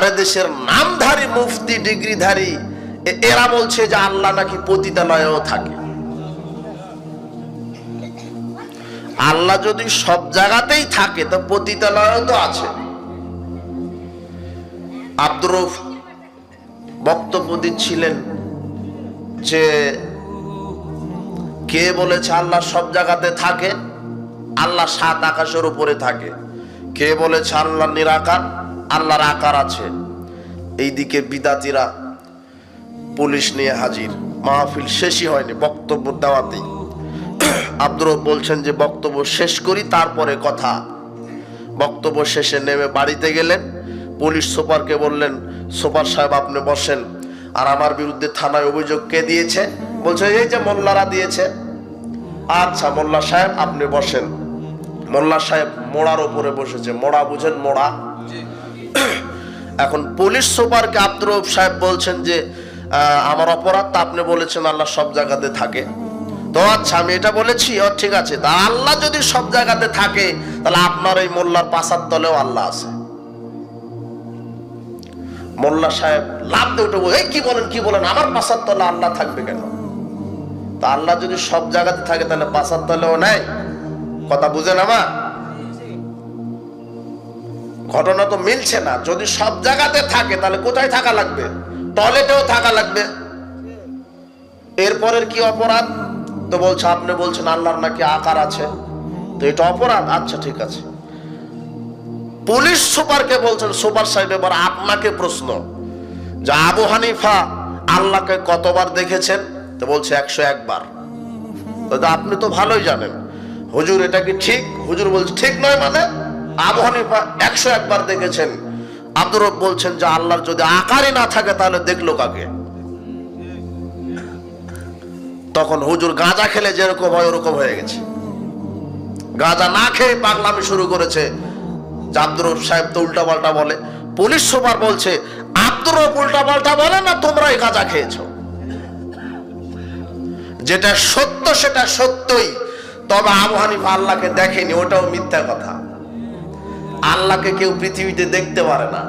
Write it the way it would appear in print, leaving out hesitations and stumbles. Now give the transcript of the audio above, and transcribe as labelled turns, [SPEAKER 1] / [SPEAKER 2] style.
[SPEAKER 1] আরে দেশের নামধারী মুফতি ডিগ্রিধারী এরা বলছে যে আল্লাহ নাকি পতিতালয়েও থাকে। আল্লাহ যদি সব জায়গাতেই থাকে তো পতিতালয়েও তো আছে। আব্দুর রউফ বক্তব্য দিচ্ছিলেন যে কে বলেছে আল্লাহ সব জায়গাতে থাকে? আল্লাহ 7 আকাশের উপরে থাকে। কে বলেছে আল্লাহ নিরাকার? আল্লাহর আকার আছে। এইদিকে বিদাতিরা পুলিশ নিয়ে হাজির, মাহফিল শেষই হয়নি, বক্তব্য দেওয়াতেই। আব্দুর রউফ বলছেন যে বক্তব্য শেষ করি তারপরে কথা। বক্তব্য শেষে নেমে বাড়িতে গেলেন। পুলিশ সুপারকে বললেন, সুপার সাহেব আপনি বসেন, আর আমার বিরুদ্ধে থানায় অভিযোগ কে দিয়েছে? বলছে এই যে মোল্লারা দিয়েছে। আচ্ছা মোল্লা সাহেব আপনি বসেন। মোল্লা সাহেব মোড়ার উপরে বসেছে। মোড়া বুঝেন? মোড়া। এখন পুলিশ সুপারকে আব্দুর রউফ সাহেব বলছেন যে আমার অপরাধ, তা আপনি বলেছেন আল্লাহ সব জায়গাতে থাকে। তো আচ্ছা আমি এটা বলেছি, ঠিক আছে, তা আল্লাহ যদি সব জায়গাতে থাকে তাহলে আপনার এই মোল্লার পাছার তলেও আল্লাহ আছে। মোল্লা সাহেব লাফ দিয়ে উঠে বলে, এই কি বলেন কি বলেন, আমার পাছার তলে আল্লাহ থাকবে কেন? তা আল্লাহ যদি সব জায়গাতে থাকে তাহলে পাছার তলেও নাই। কথা বুঝেন আমার? ঘটনা তো মিলছে না। যদি সব জায়গাতে থাকে তাহলে কোথায় থাকা লাগবে? টয়লেটেও থাকা লাগবে। এরপরের কি অপরাধ? তো বলছে আপনি বলছেন আল্লাহর নাকি আকার আছে, তো এটা অপরাধ। আচ্ছা ঠিক আছে। পুলিশ সুপারকে বলছেন, সুপার সাহেব এবার আপনাকে প্রশ্ন, যে আবু হানিফা আল্লাহকে কতবার দেখেছেন? তো বলছে 101 বার। তো আপনি তো ভালোই জানেন। হুজুর এটা কি ঠিক? হুজুর বলছে ঠিক নয়। মানে আবু হানিফা 101 বার দেখেছেন। আব্দুর রউফ বলছেন যে আল্লাহর যদি আকারই না থাকে তাহলে দেখলো কাকে? তখন হুজুর গাঁজা খেলে যেরকম হয় ওরকম হয়ে গেছে। গাঁজা না খেয়ে পাগলামি শুরু করেছে। আব্দুর রউফ সাহেব তো উল্টা পাল্টা বলে। পুলিশ সুপার বলছে আব্দুর রউফ উল্টা পাল্টা বলে না, তোমরাই গাঁজা খেয়েছো। যেটা সত্য সেটা সত্যই, তবে আবু হানিফা আল্লাহকে দেখেনি, ওটাও মিথ্যা কথা। আল্লাহকে কেউ পৃথিবীতে দেখতে পারে না।